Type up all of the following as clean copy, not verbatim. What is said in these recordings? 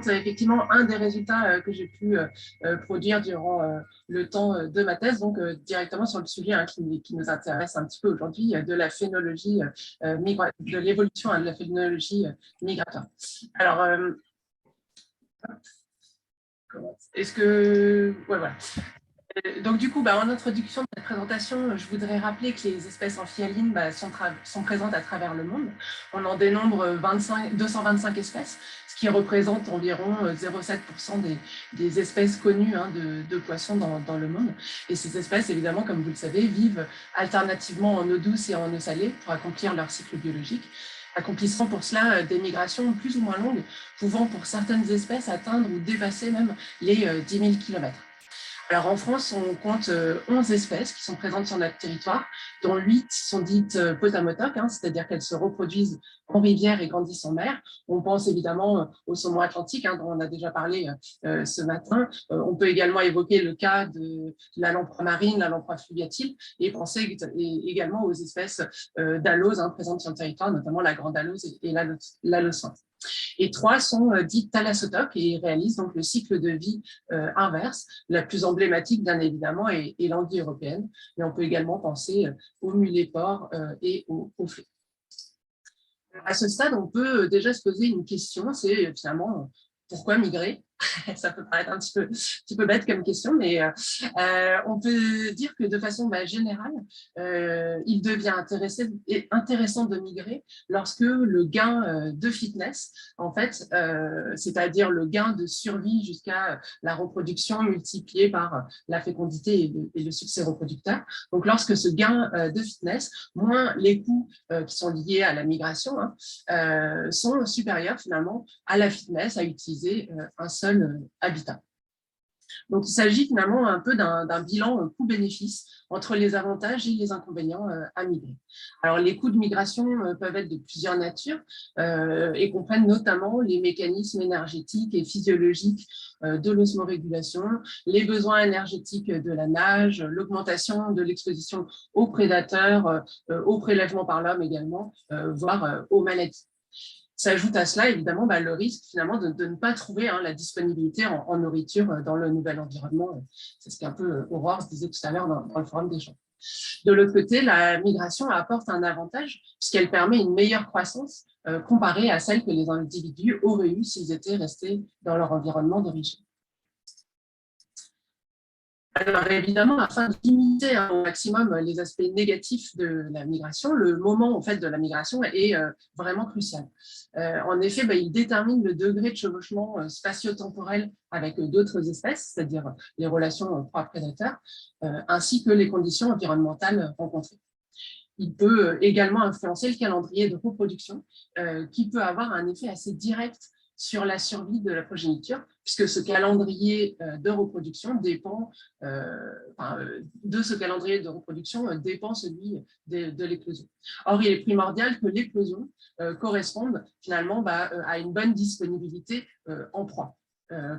représente effectivement un des résultats que j'ai pu produire durant le temps de ma thèse, donc directement sur le sujet qui nous intéresse un petit peu aujourd'hui, de la phénologie, de l'évolution de la phénologie migratoire. Alors, est-ce que... Ouais, voilà. Donc, du coup, en introduction de cette présentation, je voudrais rappeler que les espèces amphihalines sont présentes à travers le monde. On en dénombre 225 espèces, ce qui représente environ 0,7% des espèces connues de poissons dans le monde. Et ces espèces, évidemment, comme vous le savez, vivent alternativement en eau douce et en eau salée pour accomplir leur cycle biologique, accomplissant pour cela des migrations plus ou moins longues, pouvant pour certaines espèces atteindre ou dépasser même les 10 000 km. Alors en France, on compte 11 espèces qui sont présentes sur notre territoire, dont 8 sont dites potamotoques, c'est-à-dire qu'elles se reproduisent en rivière et grandissent en mer. On pense évidemment au saumon atlantique, dont on a déjà parlé ce matin. On peut également évoquer le cas de la lamproie marine, la lamproie fluviatile, et penser également aux espèces d'aloses présentes sur le territoire, notamment la grande alose et l'alosinte. Et 3 sont dites thalassotoques et réalisent donc le cycle de vie inverse. La plus emblématique, bien évidemment, est l'anguille européenne, mais on peut également penser aux mulets porcs et aux flets. À ce stade, on peut déjà se poser une question, c'est finalement pourquoi migrer? Ça peut paraître un petit peu bête comme question, mais on peut dire que de façon générale, il devient intéressant de migrer lorsque le gain de fitness, en fait, c'est-à-dire le gain de survie jusqu'à la reproduction multiplié par la fécondité et le succès reproducteur. Donc, lorsque ce gain de fitness, moins les coûts qui sont liés à la migration, sont supérieurs finalement à la fitness à utiliser un seul habitat. Donc, il s'agit finalement un peu d'un bilan coût-bénéfice entre les avantages et les inconvénients à migrer. Alors, les coûts de migration peuvent être de plusieurs natures et comprennent notamment les mécanismes énergétiques et physiologiques de l'osmorégulation, les besoins énergétiques de la nage, l'augmentation de l'exposition aux prédateurs, au prélèvement par l'homme également, voire aux maladies. S'ajoute à cela, évidemment, le risque finalement de ne pas trouver la disponibilité en nourriture dans le nouvel environnement. C'est ce qu'un peu Aurore disait tout à l'heure dans le forum d'échange. De l'autre côté, la migration apporte un avantage puisqu'elle permet une meilleure croissance comparée à celle que les individus auraient eue s'ils étaient restés dans leur environnement d'origine. Alors évidemment, afin de limiter au maximum les aspects négatifs de la migration, le moment en fait, de la migration est vraiment crucial. En effet, il détermine le degré de chevauchement spatio-temporel avec d'autres espèces, c'est-à-dire les relations proie-prédateur, ainsi que les conditions environnementales rencontrées. Il peut également influencer le calendrier de reproduction, qui peut avoir un effet assez direct sur la survie de la progéniture, puisque ce calendrier de reproduction dépend dépend celui de l'éclosion. Or, il est primordial que l'éclosion corresponde finalement à une bonne disponibilité en proie,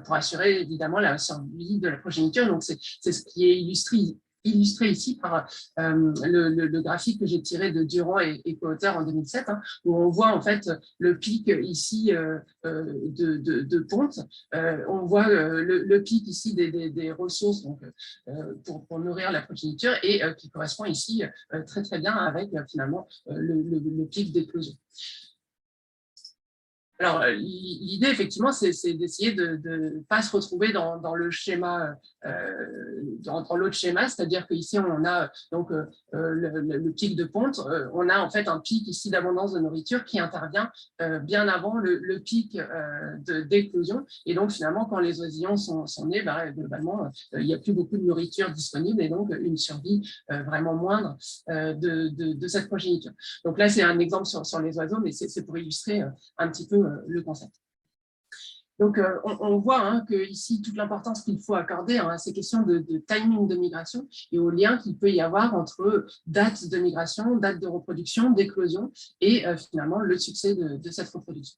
pour assurer évidemment la survie de la progéniture. Donc, c'est ce qui est illustré ici par le graphique que j'ai tiré de Durand et co-auteur en 2007, où on voit en fait le pic ici de ponte. On voit le pic ici des ressources donc, pour nourrir la progéniture et qui correspond ici très très bien avec finalement le pic d'éclosion. Alors, l'idée, effectivement, c'est d'essayer de ne pas se retrouver dans le schéma, dans l'autre schéma, c'est-à-dire qu'ici, on a donc le pic de ponte, on a en fait un pic ici d'abondance de nourriture qui intervient bien avant le pic d'éclosion. Et donc, finalement, quand les oisillons sont nés, globalement, il n'y a plus beaucoup de nourriture disponible et donc une survie vraiment moindre de cette progéniture. Donc là, c'est un exemple sur les oiseaux, mais c'est pour illustrer un petit peu le concept. Donc, on voit que ici toute l'importance qu'il faut accorder à ces questions de timing de migration et au lien qu'il peut y avoir entre date de migration, date de reproduction, d'éclosion et finalement le succès de cette reproduction.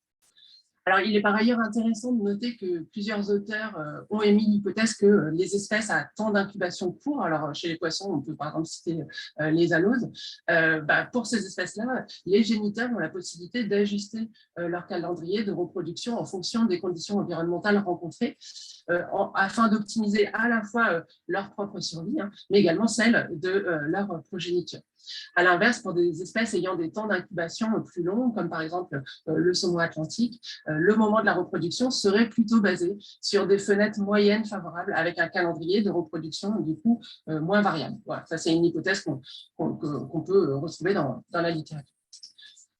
Alors, il est par ailleurs intéressant de noter que plusieurs auteurs ont émis l'hypothèse que les espèces à temps d'incubation court, alors chez les poissons, on peut par exemple citer les aloses, pour ces espèces-là, les géniteurs ont la possibilité d'ajuster leur calendrier de reproduction en fonction des conditions environnementales rencontrées, afin d'optimiser à la fois leur propre survie, hein, mais également celle de leur progéniture. À l'inverse, pour des espèces ayant des temps d'incubation plus longs, comme par exemple le saumon atlantique, le moment de la reproduction serait plutôt basé sur des fenêtres moyennes favorables avec un calendrier de reproduction du coup moins variable. Voilà, ça c'est une hypothèse qu'on peut retrouver dans la littérature.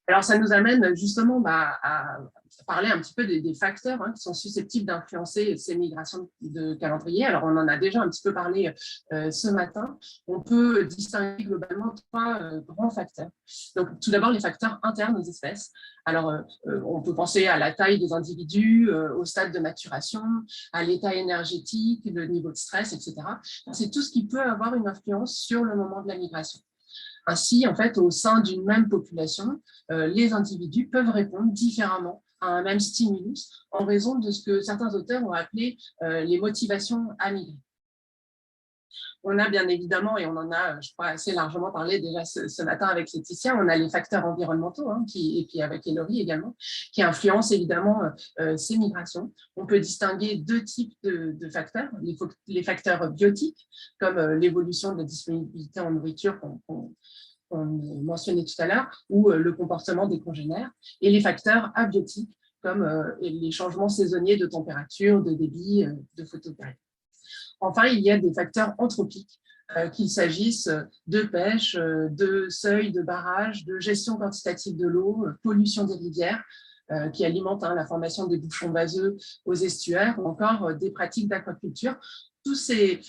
Alors, ça nous amène justement à parler un petit peu des facteurs qui sont susceptibles d'influencer ces migrations de calendrier. Alors, on en a déjà un petit peu parlé ce matin. On peut distinguer globalement trois grands facteurs. Donc, tout d'abord, les facteurs internes aux espèces. Alors, on peut penser à la taille des individus, au stade de maturation, à l'état énergétique, le niveau de stress, etc. C'est tout ce qui peut avoir une influence sur le moment de la migration. Ainsi, en fait, au sein d'une même population, les individus peuvent répondre différemment à un même stimulus en raison de ce que certains auteurs ont appelé les motivations à migrer. On a bien évidemment, et on en a, je crois, assez largement parlé déjà ce matin avec Laetitia, on a les facteurs environnementaux, et puis avec Elori également, qui influencent évidemment ces migrations. On peut distinguer deux types de facteurs, les facteurs biotiques, comme l'évolution de la disponibilité en nourriture qu'on mentionnait tout à l'heure, ou le comportement des congénères, et les facteurs abiotiques, comme les changements saisonniers de température, de débit, de photopériode. Enfin, il y a des facteurs anthropiques, qu'il s'agisse de pêche, de seuil de barrage, de gestion quantitative de l'eau, pollution des rivières, qui alimentent la formation des bouchons vaseux aux estuaires, ou encore des pratiques d'aquaculture. Toutes ces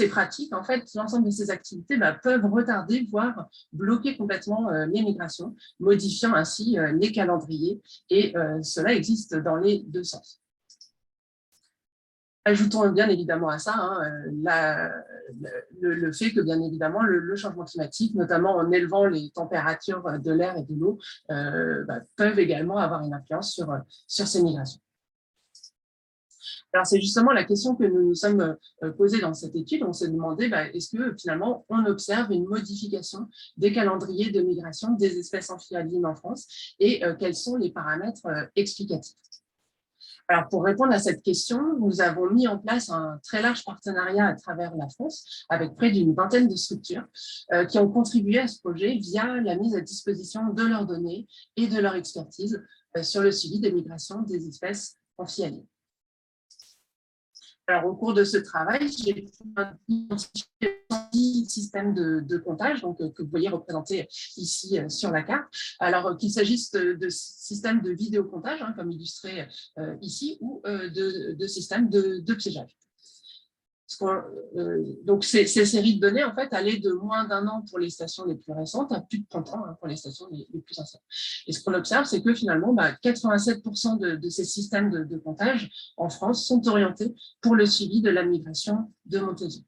pratiques, en fait, l'ensemble de ces activités peuvent retarder, voire bloquer complètement les migrations, modifiant ainsi les calendriers, et cela existe dans les deux sens. Ajoutons bien évidemment à ça le fait que, bien évidemment, le changement climatique, notamment en élevant les températures de l'air et de l'eau, peuvent également avoir une influence sur ces migrations. Alors, c'est justement la question que nous nous sommes posée dans cette étude. On s'est demandé, est-ce que finalement, on observe une modification des calendriers de migration des espèces amphibiennes en France, et quels sont les paramètres explicatifs? Alors, pour répondre à cette question, nous avons mis en place un très large partenariat à travers la France avec près d'une vingtaine de structures qui ont contribué à ce projet via la mise à disposition de leurs données et de leur expertise sur le suivi des migrations des espèces amphibiennes. Alors, au cours de ce travail, j'ai identifié 10 systèmes de comptage, donc, que vous voyez représentés ici sur la carte. Alors, qu'il s'agisse de systèmes de vidéocomptage, comme illustré ici, ou de systèmes de piégeage. Donc, ces séries de données, en fait, allaient de moins d'1 an pour les stations les plus récentes à plus de 30 ans pour les stations les plus anciennes. Et ce qu'on observe, c'est que finalement, 87% de ces systèmes de comptage en France sont orientés pour le suivi de la migration de Montezuma.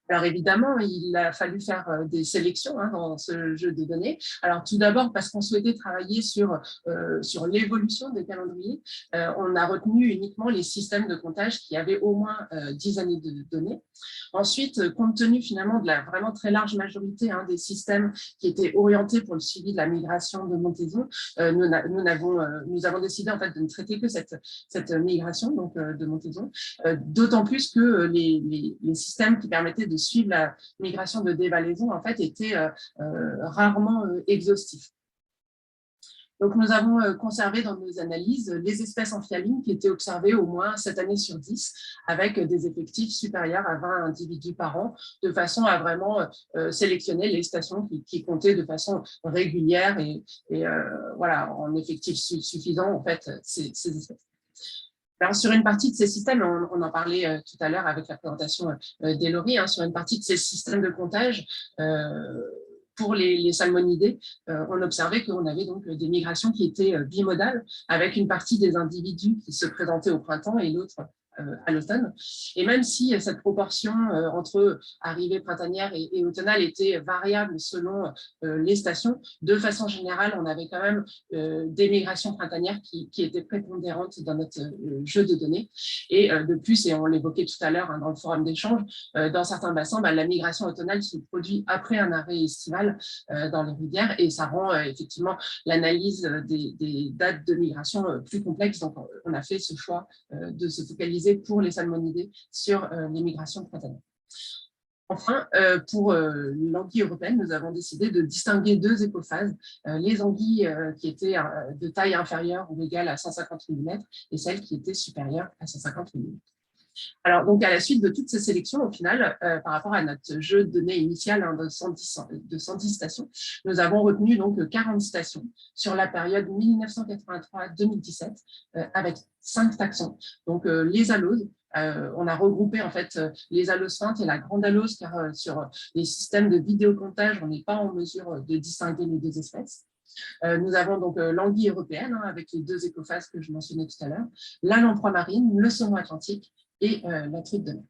Alors évidemment, il a fallu faire des sélections dans ce jeu de données. Alors tout d'abord, parce qu'on souhaitait travailler sur l'évolution des calendriers, on a retenu uniquement les systèmes de comptage qui avaient au moins 10 années de données. Ensuite, compte tenu finalement de la vraiment très large majorité des systèmes qui étaient orientés pour le suivi de la migration de Montezuma, nous avons décidé en fait de ne traiter que cette migration donc, de Montezuma, d'autant plus que les systèmes qui permettaient de suivre la migration de dévalaison en fait étaient rarement exhaustifs. Donc, nous avons conservé dans nos analyses les espèces amphibiennes qui étaient observées au moins 7 années sur 10, avec des effectifs supérieurs à 20 individus par an, de façon à vraiment sélectionner les stations qui comptaient de façon régulière et voilà, en effectif suffisant, en fait, ces espèces. Alors, sur une partie de ces systèmes, on en parlait tout à l'heure avec la présentation d'Elori, sur une partie de ces systèmes de comptage, pour les salmonidés, on observait qu'on avait donc des migrations qui étaient bimodales, avec une partie des individus qui se présentaient au printemps et l'autre à l'automne. Et même si cette proportion entre arrivée printanière et automnale était variable selon les stations, de façon générale, on avait quand même des migrations printanières qui étaient prépondérantes dans notre jeu de données. Et de plus, et on l'évoquait tout à l'heure dans le forum d'échange, dans certains bassins, la migration automnale se produit après un arrêt estival dans les rivières et ça rend effectivement l'analyse des dates de migration plus complexe. Donc, on a fait ce choix de se focaliser pour les salmonidés sur les migrations printanières. Enfin, pour l'anguille européenne, nous avons décidé de distinguer deux écophases, les anguilles qui étaient de taille inférieure ou égale à 150 mm et celles qui étaient supérieures à 150 mm. Alors, donc, à la suite de toutes ces sélections, au final, par rapport à notre jeu de données initial de 110 stations, nous avons retenu donc 40 stations sur la période 1983-2017 avec 5 taxons. Donc, les aloses, on a regroupé en fait les alosfintes et la grande alose, car sur les systèmes de vidéocomptage, on n'est pas en mesure de distinguer les deux espèces. Nous avons donc l'anguille européenne, avec les deux écophases que je mentionnais tout à l'heure, la lamproie marine, le saumon atlantique et la truite de mer.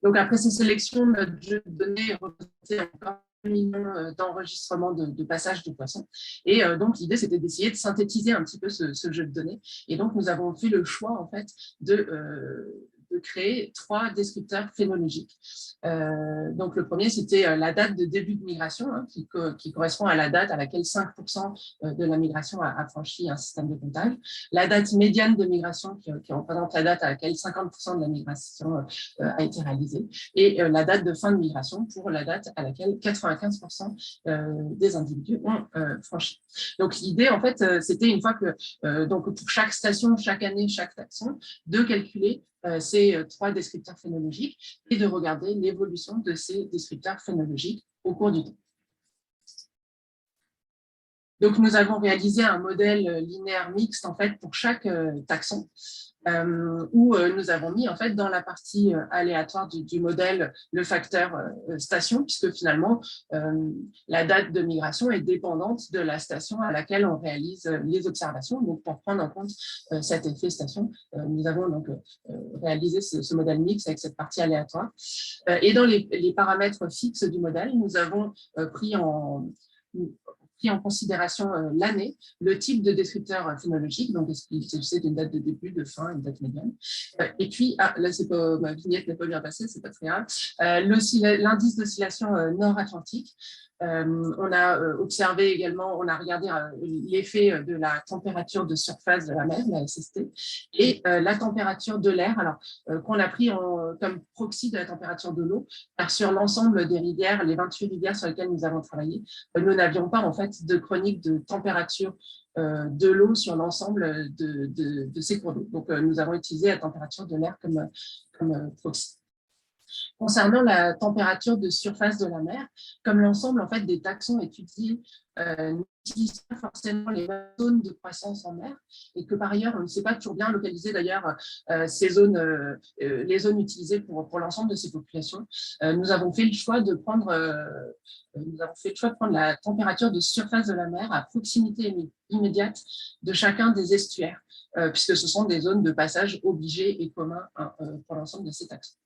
Donc après ces sélections, notre jeu de données représentait encore 1 million d'enregistrements de passages de poissons. Et donc l'idée, c'était d'essayer de synthétiser un petit peu ce jeu de données. Et donc nous avons fait le choix en fait de créer 3 descripteurs phénologiques. Donc le premier, c'était la date de début de migration, qui correspond à la date à laquelle 5% de la migration a franchi un système de comptage. La date médiane de migration, qui représente la date à laquelle 50% de la migration a été réalisée. Et la date de fin de migration pour la date à laquelle 95% des individus ont franchi. Donc l'idée, en fait, c'était une fois que, donc pour chaque station, chaque année, chaque taxon, de calculer ces 3 descripteurs phénologiques et de regarder l'évolution de ces descripteurs phénologiques au cours du temps. Donc, nous avons réalisé un modèle linéaire mixte en fait, pour chaque taxon, où nous avons mis en fait, dans la partie aléatoire du modèle le facteur station, puisque finalement, la date de migration est dépendante de la station à laquelle on réalise les observations. Donc, pour prendre en compte cet effet station, nous avons donc réalisé ce modèle mixte avec cette partie aléatoire. Et dans les paramètres fixes du modèle, nous avons pris en considération l'année, le type de descripteur phénologique, donc est-ce qu'il s'agissait d'une date de début, de fin, une date médiane. Et puis, là, ma vignette n'est pas bien passée, c'est pas très grave, l'indice d'oscillation nord-atlantique. On a observé également, on a regardé l'effet de la température de surface de la mer, la SST, et la température de l'air, alors qu'on a pris comme proxy de la température de l'eau, car sur l'ensemble des rivières, les 28 rivières sur lesquelles nous avons travaillé, nous n'avions pas en fait de chronique de température de l'eau sur l'ensemble de ces cours d'eau. Donc nous avons utilisé la température de l'air comme proxy. Concernant la température de surface de la mer, comme l'ensemble en fait, des taxons étudiés n'utilisent pas forcément les mêmes zones de croissance en mer et que par ailleurs, on ne sait pas toujours bien localiser d'ailleurs ces zones, les zones utilisées pour l'ensemble de ces populations. Nous avons fait le choix de prendre la température de surface de la mer à proximité immédiate de chacun des estuaires, puisque ce sont des zones de passage obligées et communs pour l'ensemble de ces taxons.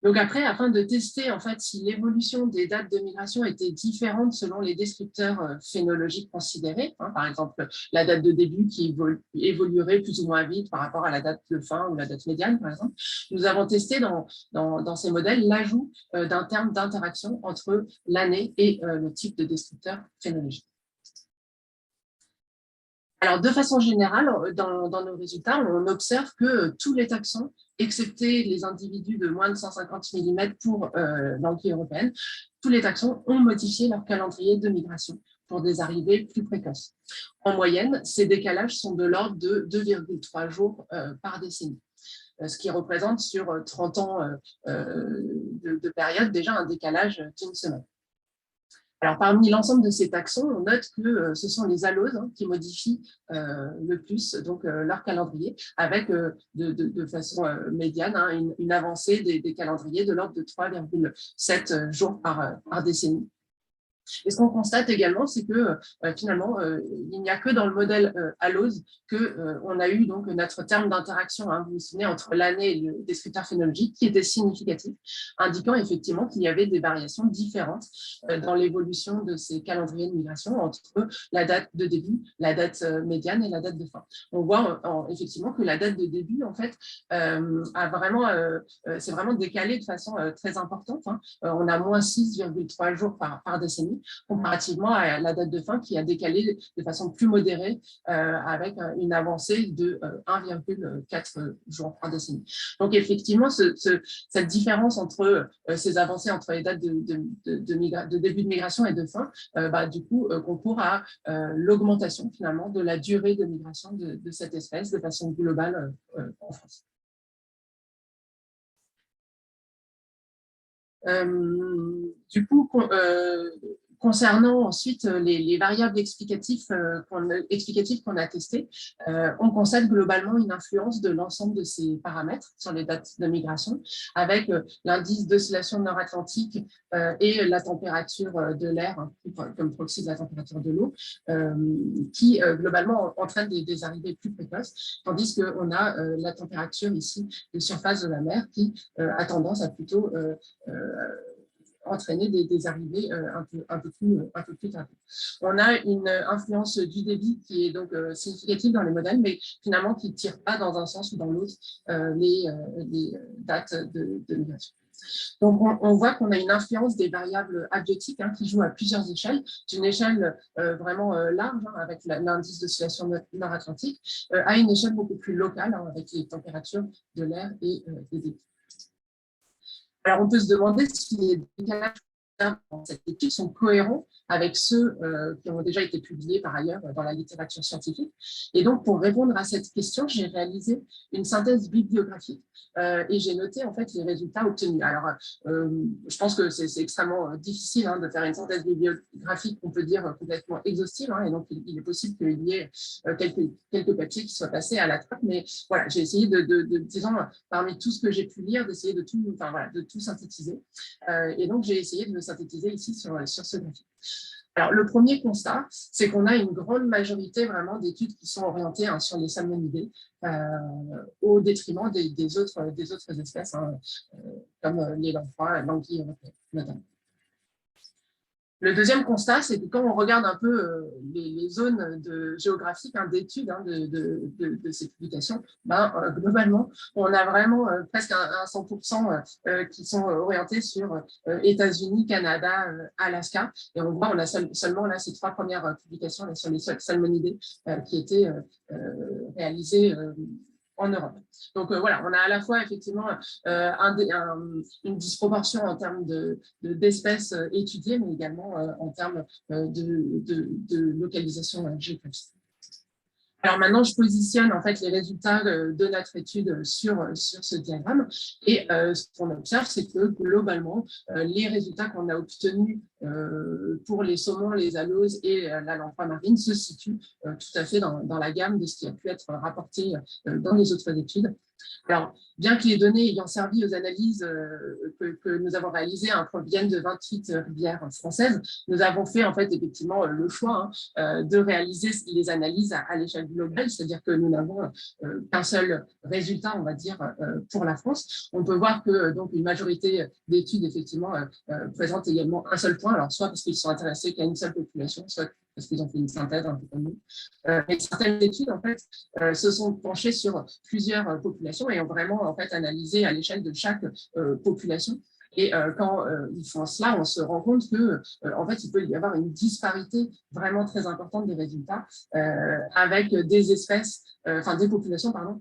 Donc après, afin de tester en fait, si l'évolution des dates de migration était différente selon les descripteurs phénologiques considérés, par exemple la date de début qui évoluerait plus ou moins vite par rapport à la date de fin ou la date médiane, par exemple, nous avons testé dans ces modèles l'ajout d'un terme d'interaction entre l'année et le type de descripteur phénologique. Alors, de façon générale, dans nos résultats, on observe que tous les taxons, excepté les individus de moins de 150 mm pour l'anguille européenne, tous les taxons ont modifié leur calendrier de migration pour des arrivées plus précoces. En moyenne, ces décalages sont de l'ordre de 2,3 jours par décennie, ce qui représente sur 30 ans de période déjà un décalage d'une semaine. Alors, parmi l'ensemble de ces taxons, on note que ce sont les aloses qui modifient le plus donc, leur calendrier, avec de façon médiane une avancée des calendriers de l'ordre de 3,7 jours par décennie. Et ce qu'on constate également, c'est que finalement, il n'y a que dans le modèle ALOS qu'on a eu donc notre terme d'interaction, hein, vous vous souvenez, entre l'année et le descripteur phénologique qui était significatif, indiquant effectivement qu'il y avait des variations différentes dans l'évolution de ces calendriers de migration entre la date de début, la date médiane et la date de fin. On voit effectivement que la date de début, en fait, c'est vraiment décalé de façon très importante. Hein. On a moins 6,3 jours par décennie, comparativement à la date de fin qui a décalé de façon plus modérée avec une avancée de 1,4 jours par décennie. Donc effectivement, cette différence entre ces avancées entre les dates de début de migration et de fin, du coup, concourt à l'augmentation finalement de la durée de migration de cette espèce de façon globale en France. Du coup, concernant ensuite les variables explicatives qu'on a testées, on constate globalement une influence de l'ensemble de ces paramètres sur les dates de migration, avec l'indice d'oscillation nord-atlantique et la température de l'air, hein, comme proxy de la température de l'eau, qui globalement entraîne des arrivées plus précoces, tandis qu'on a la température ici de surface de la mer qui a tendance à plutôt entraîner des arrivées un peu plus tardives. On a une influence du débit qui est donc significative dans les modèles, mais finalement qui ne tire pas dans un sens ou dans l'autre les dates de migration. Donc, on voit qu'on a une influence des variables abiotiques hein, qui jouent à plusieurs échelles, d'une échelle vraiment large, hein, avec l'indice d'oscillation nord-atlantique, à une échelle beaucoup plus locale, hein, avec les températures de l'air et des débits. Alors, on peut se demander si les décalages dans cette étude sont cohérents avec ceux qui ont déjà été publiés par ailleurs dans la littérature scientifique. Et donc, pour répondre à cette question, j'ai réalisé une synthèse bibliographique et j'ai noté en fait les résultats obtenus. Alors, je pense que c'est extrêmement difficile hein, de faire une synthèse bibliographique qu'on peut dire complètement exhaustive, hein, et donc il est possible qu'il y ait quelques papiers qui soient passés à la trappe, mais voilà, j'ai essayé disons, parmi tout ce que j'ai pu lire, d'essayer de tout synthétiser. Et donc, j'ai essayé de le synthétiser ici sur ce graphique. Alors, le premier constat, c'est qu'on a une grande majorité vraiment d'études qui sont orientées hein, sur les salmonidés au détriment des autres espèces, hein, comme les lamproies, l'anguille notamment. Le deuxième constat, c'est que quand on regarde un peu les zones géographiques hein, d'études hein, de ces publications, globalement, on a vraiment presque un 100% qui sont orientés sur États-Unis, Canada, Alaska. Et on voit, on a seulement là ces 3 premières publications là, sur les salmonidés qui étaient réalisées en Europe. Donc voilà, on a à la fois effectivement une disproportion en termes d'espèces étudiées, mais également en termes de localisation géographique. Alors maintenant, je positionne en fait les résultats de notre étude sur ce diagramme et ce qu'on observe, c'est que globalement, les résultats qu'on a obtenus pour les saumons, les aloses et la lamproie marine se situent tout à fait dans la gamme de ce qui a pu être rapporté dans les autres études. Alors, bien que les données ayant servi aux analyses que nous avons réalisées proviennent de 28 rivières françaises, nous avons fait en fait effectivement le choix de réaliser les analyses à l'échelle globale, c'est-à-dire que nous n'avons qu'un seul résultat, on va dire, pour la France. On peut voir que donc une majorité d'études effectivement présentent également un seul point, alors soit parce qu'ils sont intéressés qu'à une seule population, soit parce qu'ils ont fait une synthèse un peu comme nous. Mais certaines études, en fait, se sont penchées sur plusieurs populations et ont vraiment, en fait, analysé à l'échelle de chaque population. Et quand ils font cela, on se rend compte que, en fait, il peut y avoir une disparité vraiment très importante des résultats avec des espèces, enfin des populations, pardon,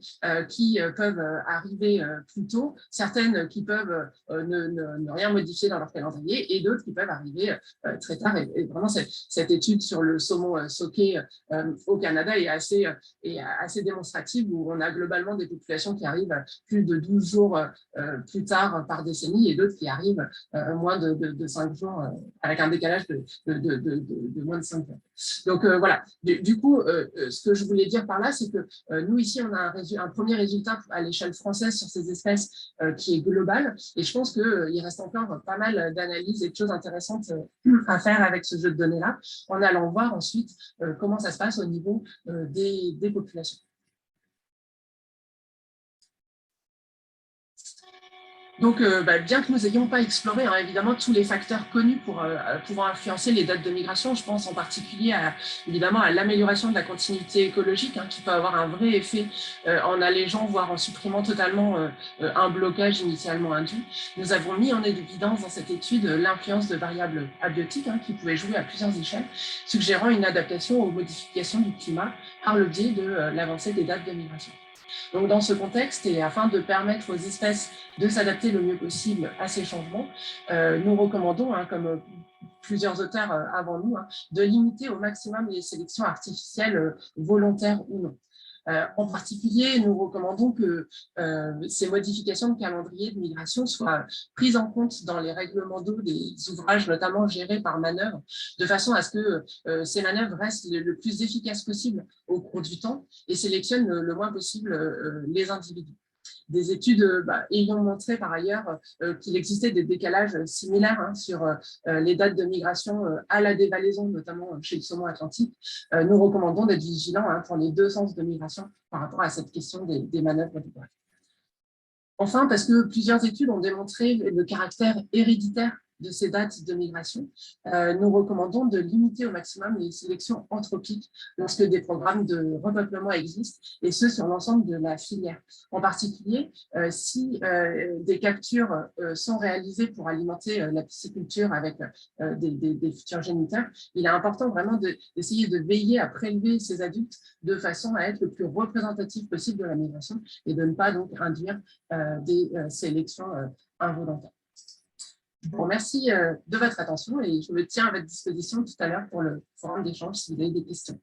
qui peuvent arriver plus tôt, certaines qui peuvent ne rien modifier dans leur calendrier et d'autres qui peuvent arriver très tard. Et vraiment, cette étude sur le saumon soqué au Canada est assez démonstrative où on a globalement des populations qui arrivent plus de 12 jours plus tard par décennie et d'autres qui arrivent moins de 5 jours, avec un décalage de moins de 5 jours. Donc voilà, du coup, ce que je voulais dire par là, c'est que nous ici, on a un premier résultat à l'échelle française sur ces espèces qui est global, et je pense qu'il reste encore pas mal d'analyses et de choses intéressantes à faire avec ce jeu de données-là, en allant voir ensuite comment ça se passe au niveau des populations. Donc, bien que nous n'ayons pas exploré évidemment tous les facteurs connus pour pouvoir influencer les dates de migration, je pense en particulier évidemment à l'amélioration de la continuité écologique, qui peut avoir un vrai effet en allégeant, voire en supprimant totalement un blocage initialement induit. Nous avons mis en évidence dans cette étude l'influence de variables abiotiques qui pouvaient jouer à plusieurs échelles, suggérant une adaptation aux modifications du climat par le biais de l'avancée des dates de migration. Donc, dans ce contexte, et afin de permettre aux espèces de s'adapter le mieux possible à ces changements, nous recommandons, comme plusieurs auteurs avant nous, de limiter au maximum les sélections artificielles volontaires ou non. En particulier, nous recommandons que ces modifications de calendrier de migration soient prises en compte dans les règlements d'eau des ouvrages, notamment gérés par manœuvre, de façon à ce que ces manœuvres restent le plus efficaces possible au cours du temps et sélectionnent le moins possible les individus. Des études ayant montré par ailleurs qu'il existait des décalages similaires sur les dates de migration à la dévalaison, notamment chez le saumon atlantique, nous recommandons d'être vigilants pour les deux sens de migration par rapport à cette question des manœuvres du bref. Enfin, parce que plusieurs études ont démontré le caractère héréditaire de ces dates de migration, nous recommandons de limiter au maximum les sélections anthropiques lorsque des programmes de repeuplement existent, et ce sur l'ensemble de la filière. En particulier, si des captures sont réalisées pour alimenter la pisciculture avec des futurs géniteurs, il est important vraiment d'essayer de veiller à prélever ces adultes de façon à être le plus représentatif possible de la migration et de ne pas donc induire des sélections involontaires. Je vous remercie de votre attention et je me tiens à votre disposition tout à l'heure pour le forum d'échange si vous avez des questions.